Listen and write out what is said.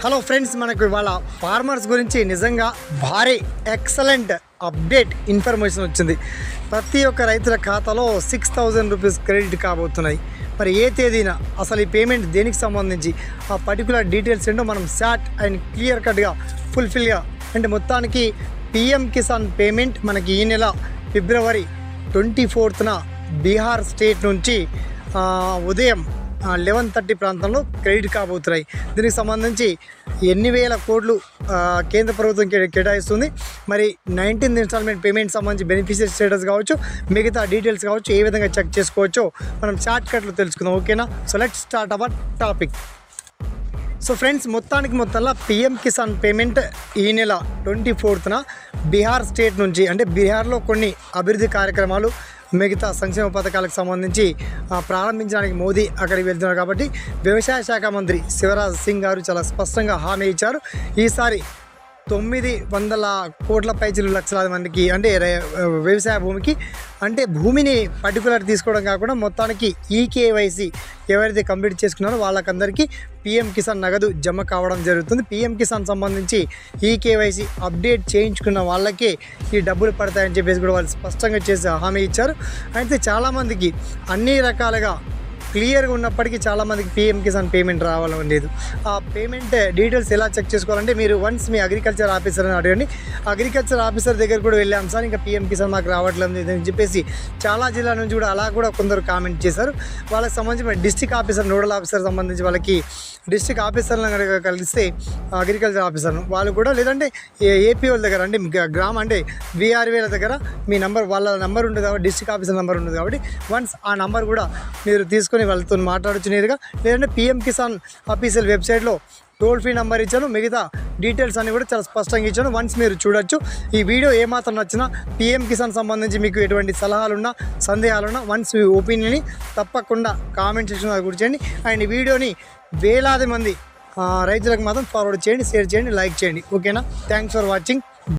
Hello friends, మనకు ఇవాళ farmers గురించి నిజంగా భారీ ఎక్సలెంట్ అప్డేట్ ఇన్ఫర్మేషన్ వచ్చింది. ప్రతి ఒక్క రైతుల ఖాతాలో 6,000 రూపీస్ క్రెడిట్ కాబోతున్నాయి. మరి ఏ తేదీన అసలు ఈ పేమెంట్ దేనికి సంబంధించి ఆ పర్టికులర్ డీటెయిల్స్ ఏంటో మనం షార్ట్ అండ్ క్లియర్ కట్గా ఫుల్ఫిల్గా అంటే మొత్తానికి పిఎం కిసాన్ పేమెంట్ మనకి ఈ నెల ఫిబ్రవరి 24న బీహార్ స్టేట్ నుంచి ఉదయం 11:30 ప్రాంతంలో క్రెడిట్ కాబోతున్నాయి. దీనికి సంబంధించి ఎన్ని వేల కోట్లు కేంద్ర ప్రభుత్వం కేటాయిస్తుంది. మరి 19th ఇన్స్టాల్మెంట్ పేమెంట్ సంబంధించి బెనిఫిషియరీ స్టేటస్ కావచ్చు, మిగతా డీటెయిల్స్ కావచ్చు, ఏ విధంగా చెక్ చేసుకోవచ్చో మనం షార్ట్ కట్లో తెలుసుకుందాం. ఓకేనా? So let's start our topic. So friends, మొత్తంలో పిఎం కిసాన్ పేమెంట్ ఈ నెల 24న బీహార్ స్టేట్ నుంచి అంటే బీహార్లో కొన్ని అభివృద్ధి కార్యక్రమాలు, మిగతా సంక్షేమ పథకాలకు సంబంధించి ప్రారంభించడానికి మోదీ అక్కడికి వెళ్తున్నారు. కాబట్టి వ్యవసాయ శాఖ మంత్రి శివరాజ్ సింగ్ గారు చాలా స్పష్టంగా హామీ ఇచ్చారు. ఈసారి 900 కోట్ల పైచిలు లక్షలాది మందికి అంటే వ్యవసాయ భూమికి అంటే భూమిని పర్టికులర్ తీసుకోవడం కాకుండా మొత్తానికి ఈకేవైసీ ఎవరైతే కంప్లీట్ చేసుకున్నారో వాళ్ళకందరికీ పిఎం కిసాన్ నగదు జమ కావడం జరుగుతుంది. పిఎం కిసాన్ సంబంధించి ఈకేవైసీ అప్డేట్ చేయించుకున్న వాళ్ళకే ఈ డబ్బులు పడతాయని చెప్పేసి కూడా వాళ్ళు స్పష్టంగా చేసి హామీ ఇచ్చారు. అయితే చాలామందికి అన్ని రకాలుగా క్లియర్గా ఉన్నప్పటికీ చాలామందికి పిఎం కిసాన్ పేమెంట్ రావాలని లేదు. ఆ పేమెంట్ డీటెయిల్స్ ఎలా చెక్ చేసుకోవాలంటే మీరు వన్స్ మీ అగ్రికల్చర్ ఆఫీసర్ని అడగండి. అగ్రికల్చర్ ఆఫీసర్ దగ్గర కూడా వెళ్ళాం సార్, ఇంకా పిఎం కిసాన్ మాకు రావట్లేదు అని చెప్పేసి చాలా జిల్లాల నుంచి కూడా అలా కూడా కొందరు కామెంట్ చేశారు. వాళ్ళకి సంబంధించి డిస్ట్రిక్ట్ ఆఫీసర్, నోడల్ ఆఫీసర్ సంబంధించి వాళ్ళకి డిస్ట్రిక్ట్ ఆఫీసర్లను కలిస్తే అగ్రికల్చర్ ఆఫీసర్ను వాళ్ళు కూడా లేదంటే ఏపీ వాళ్ళ దగ్గర అంటే గ్రామ అంటే విఆర్వీల దగ్గర మీ నంబర్ వాళ్ళ నెంబర్ ఉంటుంది కాబట్టి డిస్ట్రిక్ట్ ఆఫీసర్ నెంబర్ ఉంటుంది కాబట్టి వన్స్ ఆ నెంబర్ కూడా మీరు తీసుకొని వాళ్ళతో మాట్లాడచ్చు నేరుగా. లేదంటే పిఎం కిసాన్ అఫీషియల్ వెబ్సైట్లో టోల్ ఫ్రీ నెంబర్ ఇచ్చాను, మిగతా డీటెయిల్స్ అన్ని కూడా చాలా స్పష్టంగా ఇచ్చాను. వన్స్ మీరు చూడొచ్చు. ఈ వీడియో ఏమాత్రం నచ్చినా పిఎం కిసాన్ సంబంధించి మీకు ఎటువంటి సలహాలున్నా సందేహాలున్నా వన్స్ మీ ఒపీనియన్ని తప్పకుండా కామెంట్ సెక్షన్లో కూర్చోండి. అండ్ ఈ వీడియోని వేలాది మంది రైతులకు మాత్రం ఫార్వర్డ్ చేయండి, షేర్ చేయండి, లైక్ చేయండి. ఓకేనా? Thanks for watching.